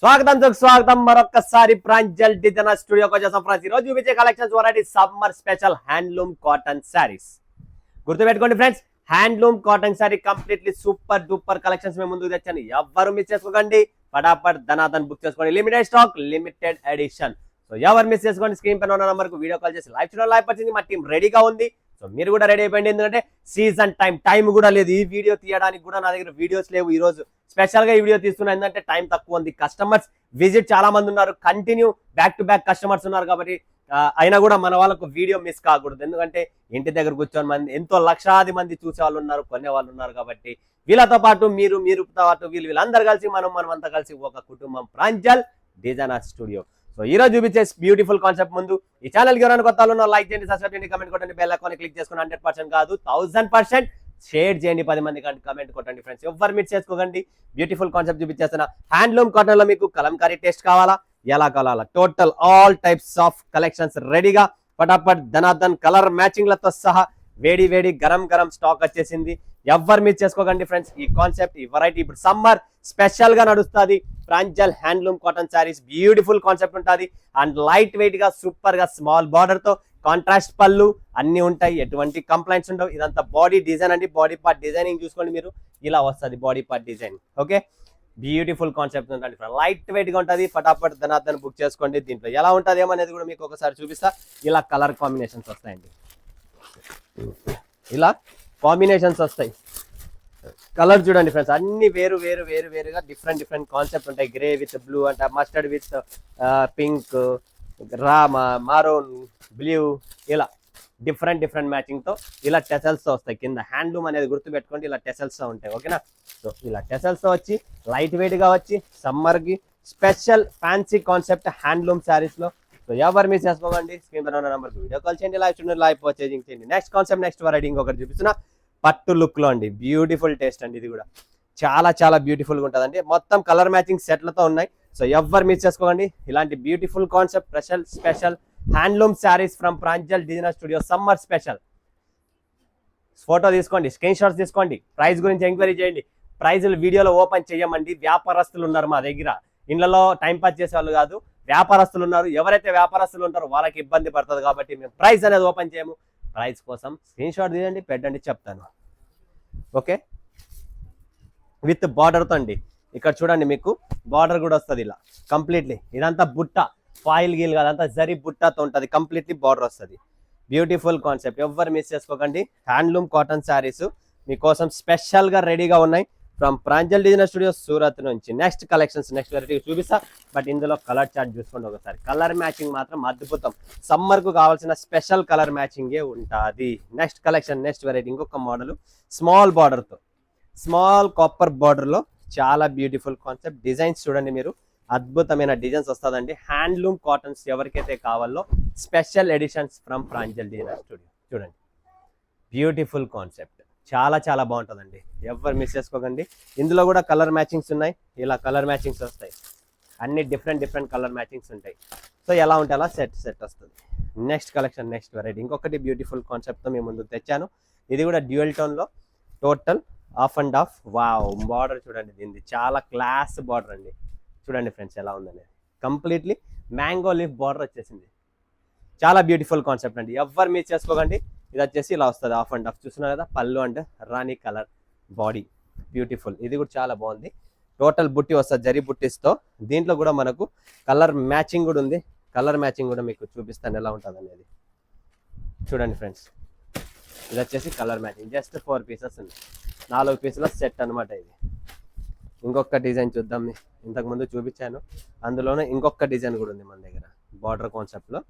స్వాగతం మరొకసారి ప్రాంజల్ డిజైనర్ స్టూడియోకి వచ్చేసాం ఫ్రెండ్స్. ఈ రోజు చూపించే collections variety summer special handloom cotton saris. గుర్తుపెట్టుకోండి friends, handloom cotton sari completely super duper collections మేము ముందుకు తెచ్చాను. ఎవ్వరు మిస్ చేసుకోకండి, ఫటాఫట్ ధనాధన్ బుక్ చేసుకోండి. Limited stock, limited edition. So ఎవరు మిస్ చేసుకోండి, స్క్రీన్ పైన ఉన్న నంబర్కు వీడియో కాల్ చేసి లైవ్ చూడండి. లైవ్ వచ్చింది, మా టీం రెడీగా ఉంది. సో మీరు కూడా రెడీ అయిపోయింది, ఎందుకంటే సీజన్ టైం కూడా లేదు. ఈ వీడియో తీయడానికి కూడా నా దగ్గర వీడియోస్ లేవు. ఈ రోజు స్పెషల్ గా ఈ వీడియో తీస్తున్నా, ఎందుకంటే టైం తక్కువ ఉంది. కస్టమర్స్ విజిట్ చాలా మంది ఉన్నారు, continue back to back customers ఉన్నారు. కాబట్టి అయినా కూడా మన వాళ్ళకు వీడియో మిస్ కాకూడదు, ఎందుకంటే ఇంటి దగ్గర కూర్చొని మంది ఎంతో లక్షాది మంది చూసే వాళ్ళు ఉన్నారు, కొనే వాళ్ళు ఉన్నారు. కాబట్టి వీళ్ళతో పాటు మీరుతో పాటు వీళ్ళందరూ కలిసి మనమంతా కలిసి ఒక కుటుంబం, ప్రాంజల్ డిజైనర్ స్టూడియో. సో ఈ రోజు చూపించే బ్యూటిఫుల్ కాన్సెప్ట్ ముందు ఈ ఛానల్ కి ఎవరైనా కొత్త వాళ్ళు లైక్ చేయండి, సబ్స్క్రైబ్ చేయండి, కమెంట్ కొట్టండి, బెల్ ఐకాన్ క్లిక్ చేసుకుని 100% కాదు 1000% షేర్ చేయండి, 10 మంది కమెంట్ కొట్టండి ఫ్రెండ్స్. ఎవరు మిస్ చేసుకోకండి. బ్యూటిఫుల్ కాన్సెప్ట్ చూపించేస్తున్నా. హ్యాండ్లూమ్ కాటన్ లో మీకు కలంకారీ టేస్ట్ కావాలా, ఎలా కావాలా, total all types of collections రెడీగా ఫటాఫట్ ధనాధన్ కలర్ మ్యాచింగ్ లతో సహా వేడి గరం స్టాక్ వచ్చేసింది. ఎవ్వరు మిస్ చేసుకోకండి ఫ్రెండ్స్. ఈ కాన్సెప్ట్, ఈ వెరైటీ ఇప్పుడు సమ్మర్ స్పెషల్ గా నడుస్తుంది. Pranjal handloom cotton saris beautiful concept ఉంటుంది. అండ్ లైట్ వెయిట్ గా సూపర్ గా స్మాల్ బార్డర్ తో కాంట్రాస్ట్ పళ్ళు అన్ని ఉంటాయి, ఎటువంటి కంప్లైంట్స్ ఉండవు. ఇదంతా బాడీ డిజైన్ అండి. బాడీ పార్ట్ డిజైనింగ్ చూసుకోండి మీరు, ఇలా వస్తుంది body part design. Okay, beautiful concept ఉంటుంది. లైట్ వెయిట్ గా ఉంటుంది. ఫటాఫట్ ధనాధన్ బుక్ చేసుకోండి. దీంట్లో ఎలా ఉంటుంది ఏమనేది కూడా మీకు ఒకసారి చూపిస్తా. ఇలా కలర్ కాంబినేషన్స్ వస్తాయండి, ఇలా కాంబినేషన్స్ వస్తాయి. కలర్ చూడండి ఫ్రెండ్స్, అన్ని వేరుగా డిఫరెంట్ కాన్సెప్ట్ ఉంటాయి. గ్రే విత్ బ్లూ అంట, మస్టర్డ్ విత్ పింక్, మారోన్, బ్లూ, ఇలా డిఫరెంట్ మ్యాచింగ్ తో ఇలా టెసల్స్ తో వస్తాయి. కింద హ్యాండ్లూమ్ అనేది గుర్తు పెట్టుకోండి, ఇలా టెసల్స్ తో ఉంటాయి. ఓకేనా? సో ఇలా టెసల్స్ తో వచ్చి లైట్ వెయిట్ గా వచ్చి సమ్మర్ కి special fancy concept handloom saris లో. సో ఎవరు మిస్ చేసుకోకండి, స్క్రీన్ పైన ఉన్న నంబర్కి వీడియో కాల్ చేయండి, లైవ్ చూడండి, లైవ్ పర్చేజింగ్ చేయండి. నెక్స్ట్ కాన్సెప్ట్, నెక్స్ట్ వెరైటీ ఇంకొకటి చూపిస్తున్నా. పట్టు లుక్ లో అండి, బ్యూటిఫుల్ టేస్ట్ అండి. ఇది కూడా చాలా బ్యూటిఫుల్ గా ఉంటుంది అండి. మొత్తం కలర్ మ్యాచింగ్ సెట్లతో ఉన్నాయి. సో ఎవరు మిస్ చేసుకోకండి. ఇలాంటి beautiful concept special handloom saris from Pranjal designer studio summer special. Photo తీసుకోండి, స్క్రీన్ షాట్స్ తీసుకోండి, ప్రైస్ గురించి ఎంక్వైరీ చేయండి. ప్రైజులు వీడియోలో ఓపెన్ చేయమండి. వ్యాపారస్తులు ఉన్నారు మా దగ్గర, ఇళ్లలో టైం పాస్ చేసే వాళ్ళు కాదు, వ్యాపారస్తులు ఉన్నారు. ఎవరైతే వ్యాపారస్తులు ఉంటారో వాళ్ళకి ఇబ్బంది పడుతుంది, కాబట్టి మేము ప్రైస్ అనేది ఓపెన్ చేయము. ప్రైస్ కోసం స్క్రీన్ షాట్ తీయండి, పెట్టండి, చెప్తాను. ఓకే, విత్ బార్డర్తో అండి. ఇక్కడ చూడండి, మీకు బార్డర్ కూడా వస్తుంది ఇలా కంప్లీట్లీ. ఇదంతా బుట్ట, ఫాయిల్ గీల్ కాదంతా జరీ బుట్టతో ఉంటుంది. కంప్లీట్లీ బార్డర్ వస్తుంది. బ్యూటిఫుల్ కాన్సెప్ట్, ఎవ్వరు మిస్ చేసుకోకండి. హ్యాండ్లూమ్ కాటన్ శారీస్ మీకోసం స్పెషల్ గా రెడీగా ఉన్నాయి from Pranjal designer studio Surat నుంచి. నెక్స్ట్ కలెక్షన్స్, నెక్స్ట్ వెరైటీ చూపిస్తా. బట్ ఇందులో కలర్ చార్ట్ చూసుకోండి ఒకసారి. కలర్ మ్యాచింగ్ మాత్రం అద్భుతం. సమ్మర్ కు కావాల్సిన స్పెషల్ కలర్ మ్యాచింగే ఉంటుంది. నెక్స్ట్ కలెక్షన్, నెక్స్ట్ వెరైటీ ఇంకొక మోడల్, స్మాల్ బార్డర్ తో, స్మాల్ కాపర్ బార్డర్ లో చాలా బ్యూటిఫుల్ కాన్సెప్ట్. డిజైన్స్ చూడండి మీరు, అద్భుతమైన డిజైన్స్ వస్తుందండి. హ్యాండ్లూమ్ కాటన్స్ ఎవరికైతే కావాలో special editions from Pranjal designer studio. చూడండి, బ్యూటిఫుల్ కాన్సెప్ట్, చాలా బాగుంటుందండి. ఎవరు మిస్ చేసుకోకండి. ఇందులో కూడా కలర్ మ్యాచింగ్స్ ఉన్నాయి. ఇలా కలర్ మ్యాచింగ్స్ వస్తాయి, అన్ని డిఫరెంట్ కలర్ మ్యాచింగ్స్ ఉంటాయి. సో ఎలా ఉంటే అలా సెట్ వస్తుంది. నెక్స్ట్ కలెక్షన్, నెక్స్ట్ వెరైటీ ఇంకొకటి బ్యూటిఫుల్ కాన్సెప్ట్తో మేము ముందుకు తెచ్చాను. ఇది కూడా డ్యూయల్ టోన్లో, total half and half. Wow, border చూడండి, దీనిది చాలా క్లాస్ బార్డర్ అండి. చూడండి ఫ్రెండ్స్ ఎలా ఉందనేది. కంప్లీట్లీ మ్యాంగో లీఫ్ బార్డర్ వచ్చేసింది. చాలా బ్యూటిఫుల్ కాన్సెప్ట్ అండి. ఎవరు మిస్ చేసుకోకండి. ఇది వచ్చేసి ఇలా వస్తుంది, ఆఫ్ అండ్ ఆఫ్. చూస్తున్నారు కదా, పళ్ళు and Rani colour body, beautiful. ఇది కూడా చాలా బాగుంది. టోటల్ బుట్టి వస్తుంది, జరీ బుట్టిస్తో. దీంట్లో కూడా మనకు కలర్ మ్యాచింగ్ కూడా ఉంది. కలర్ మ్యాచింగ్ కూడా మీకు చూపిస్తాను ఎలా ఉంటుంది అనేది. చూడండి ఫ్రెండ్స్, ఇది వచ్చేసి కలర్ మ్యాచింగ్. జస్ట్ 4 పీసెస్ ఉంది, 4 పీసుల సెట్ అనమాట ఇది. ఇంకొక డిజైన్ చూద్దాం. ఇంతకుముందు చూపించాను, అందులోనే ఇంకొక డిజైన్ కూడా ఉంది మన దగ్గర బార్డర్ కాన్సెప్ట్లో.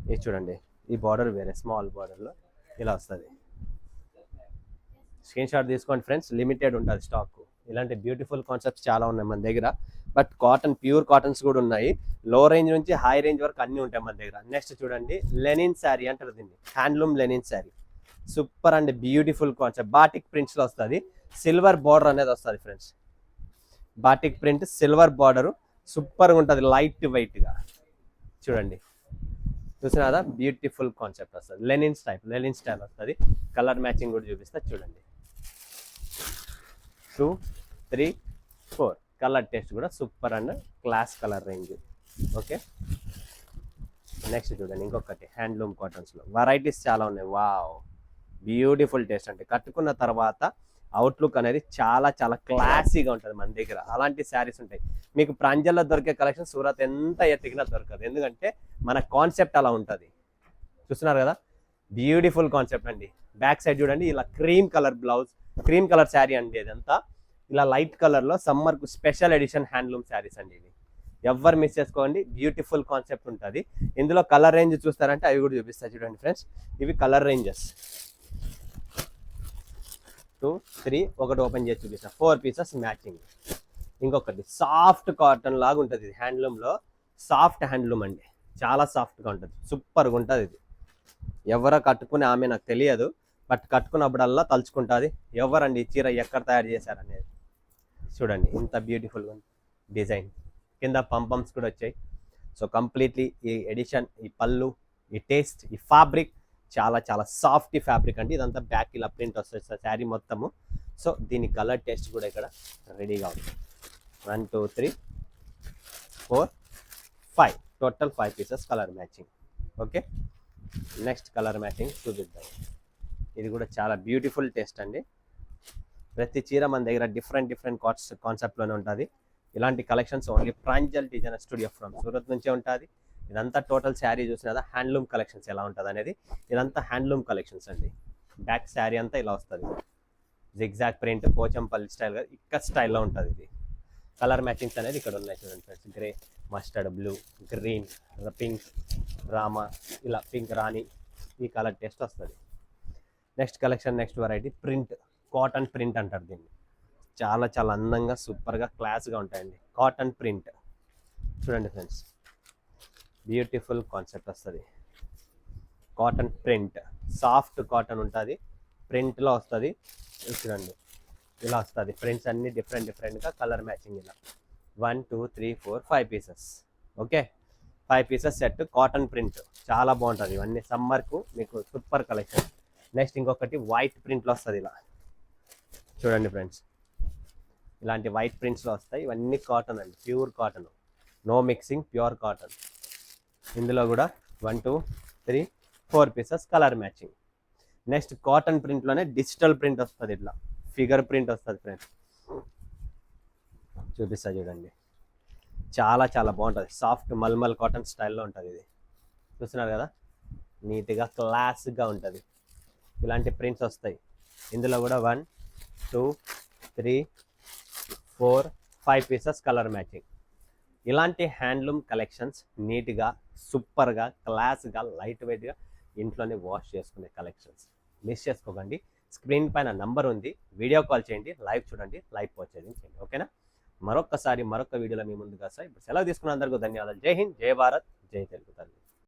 ఇది చూడండి, ఈ బార్డర్ వేరే స్మాల్ బార్డర్లో ఇలా వస్తుంది. స్క్రీన్ షాట్ తీసుకోండి ఫ్రెండ్స్, లిమిటెడ్ ఉంటుంది స్టాక్. ఇలాంటి బ్యూటిఫుల్ కాన్సెప్ట్స్ చాలా ఉన్నాయి మన దగ్గర. బట్ కాటన్, ప్యూర్ కాటన్స్ కూడా ఉన్నాయి. లో రేంజ్ నుంచి హై రేంజ్ వరకు అన్నీ ఉంటాయి మన దగ్గర. నెక్స్ట్ చూడండి, లెనిన్ శారీ అంటారు దీన్ని, హ్యాండ్లూమ్ లెనిన్ శారీ. సూపర్ అండి, బ్యూటిఫుల్ కాన్సెప్ట్. బాటిక్ ప్రింట్స్లో వస్తుంది, సిల్వర్ బార్డర్ అనేది వస్తుంది friends. Batik print, silver border, సూపర్గా ఉంటుంది, లైట్ వెయిట్గా. చూడండి, చూసినా కదా, బ్యూటిఫుల్ కాన్సెప్ట్ వస్తుంది. లెనిన్ స్టైల్ వస్తుంది. కలర్ మ్యాచింగ్ కూడా చూపిస్తా చూడండి. 2, 3, 4 కలర్ టేస్ట్ కూడా super and class colour range. Okay, next చూడండి ఇంకొకటి హ్యాండ్లూమ్ కాటన్స్లో వెరైటీస్ చాలా ఉన్నాయి. వావ్, బ్యూటిఫుల్ టేస్ట్ అంటే కట్టుకున్న తర్వాత అవుట్లుక్ అనేది చాలా చాలా క్లాసీగా ఉంటుంది మన దగ్గర. అలాంటి శారీస్ ఉంటాయి మీకు. ప్రాంజల్లో దొరికే కలెక్షన్ సూరత్ ఎంత ఎత్తికినా దొరకదు, ఎందుకంటే మన కాన్సెప్ట్ అలా ఉంటుంది. చూస్తున్నారు కదా, బ్యూటిఫుల్ కాన్సెప్ట్ అండి. బ్యాక్ సైడ్ చూడండి, ఇలా cream colour blouse, cream colour sari అండి ఇదంతా. ఇలా లైట్ కలర్లో సమ్మర్కు స్పెషల్ ఎడిషన్ హ్యాండ్లూమ్ శారీస్ అండి ఇవి. ఎవరు మిస్ చేసుకోండి, బ్యూటిఫుల్ కాన్సెప్ట్ ఉంటుంది. ఇందులో కలర్ రేంజ్ చూస్తారంటే అవి కూడా చూపిస్తా చూడండి ఫ్రెండ్స్. ఇవి కలర్ రేంజెస్ 2, 3, ఒకటి ఓపెన్ చేసి చూపిస్తా. 4 పీసెస్ మ్యాచింగ్. ఇంకొకటి సాఫ్ట్ కాటన్ లాగా ఉంటుంది ఇది, హ్యాండ్లూమ్లో సాఫ్ట్ హ్యాండ్లూమ్ అండి, చాలా సాఫ్ట్గా ఉంటుంది, సూపర్గా ఉంటుంది ఇది. ఎవరో కట్టుకునే ఆమె నాకు తెలియదు, బట్ కట్టుకున్నప్పుడల్లా తలుచుకుంటుంది ఎవరండి ఈ చీర ఎక్కడ తయారు చేశారనేది. చూడండి ఇంత బ్యూటిఫుల్గా డిజైన్, కింద పంపమ్స్ కూడా వచ్చాయి. సో కంప్లీట్లీ ఈ ఎడిషన్, ఈ పళ్ళు, ఈ టేస్ట్, ఈ ఫ్యాబ్రిక్ చాలా చాలా సాఫ్ట్ ఫ్యాబ్రిక్ అండి. ఇదంతా బ్యాక్ ఇలా ప్రింట్ వస్తుంది శారీ మొత్తము. సో దీని కలర్ టేస్ట్ కూడా ఇక్కడ రెడీగా ఉంది. 1, 2, 3, 4, 5 total 5 pieces colour matching. Okay, next colour matching చూపిద్దాం. ఇది కూడా చాలా బ్యూటిఫుల్ టేస్ట్ అండి. ప్రతి చీర మన దగ్గర డిఫరెంట్ డిఫరెంట్ కాన్సెప్ట్లోనే ఉంటుంది. ఇలాంటి collections only Pranjal designer studio from Surat నుంచే ఉంటుంది. ఇదంతా టోటల్ శారీ చూసిన కదా, హ్యాండ్లూమ్ కలెక్షన్స్ ఎలా ఉంటుంది అనేది. ఇదంతా హ్యాండ్లూమ్ కలెక్షన్స్ అండి. బ్యాక్ శారీ అంతా ఇలా వస్తుంది, జిగ్జాగ్ ప్రింట్, పోచంపల్లి స్టైల్, ఇక్కడ స్టైల్లో ఉంటుంది ఇది. కలర్ మ్యాచింగ్స్ అనేది ఇక్కడ ఉన్నాయి చూడండి friends. Grey, mustard, blue, green, pink, Rama, ఇలా పింక్ రాణి, ఈ కలర్ టేస్ట్ వస్తుంది. Next collection, next variety print, cotton print అంటారు దీన్ని. చాలా చాలా అందంగా సూపర్గా క్లాస్గా ఉంటాయండి. కాటన్ ప్రింట్ చూడండి ఫ్రెండ్స్, బ్యూటిఫుల్ కాన్సెప్ట్ వస్తుంది. కాటన్ ప్రింట్, సాఫ్ట్ కాటన్ ఉంటుంది, ప్రింట్లో వస్తుంది. చూడండి ఇలా వస్తుంది. ప్రింట్స్ అన్ని డిఫరెంట్ డిఫరెంట్గా కలర్ మ్యాచింగ్ ఇలా. 1, 2, 3, 4, 5 pieces. Okay, 5 pieces set cotton print, చాలా బాగుంటుంది. ఇవన్నీ సమ్మర్కు మీకు సూపర్ కలెక్షన్. నెక్స్ట్ ఇంకొకటి వైట్ ప్రింట్లో వస్తుంది ఇలా. చూడండి ఫ్రెండ్స్, ఇలాంటి వైట్ ప్రింట్స్లో వస్తాయి. ఇవన్నీ కాటన్ అండి, pure cotton, no mixing, pure cotton. ఇందులో కూడా 1, 2, 3, 4 pieces colour matching. Next cotton ప్రింట్లోనే డిజిటల్ ప్రింట్ వస్తుంది, ఇట్లా ఫిగర్ ప్రింట్ వస్తుంది ఫ్రెండ్స్. చూపిస్తా చూడండి, చాలా చాలా బాగుంటుంది. సాఫ్ట్ మల్మల్ కాటన్ స్టైల్లో ఉంటుంది ఇది. చూస్తున్నారు కదా, నీట్గా క్లాస్గా ఉంటుంది. ఇలాంటి ప్రింట్స్ వస్తాయి. ఇందులో కూడా 1, 2, 3, 4, 5 పీసెస్ కలర్ మ్యాచింగ్. ఇలాంటి హ్యాండ్లూమ్ కలెక్షన్స్ నీట్గా, సూపర్గా, క్లాస్గా, లైట్ వెయిట్గా ఇంట్లోనే వాష్ చేసుకునే కలెక్షన్స్ మిస్ చేసుకోకండి. స్క్రీన్ పైన నంబర్ ఉంది, వీడియో కాల్ చేయండి, లైవ్ చూడండి, లైవ్ పర్చేజింగ్ చేయండి. ఓకేనా, మరొక వీడియోలో మీ ముందుగా సార్ ఇప్పుడు సెలవు తీసుకున్న అందరికీ ధన్యవాదాలు. జై హింద్, జై భారత్, జై తెలుగు తల్లి.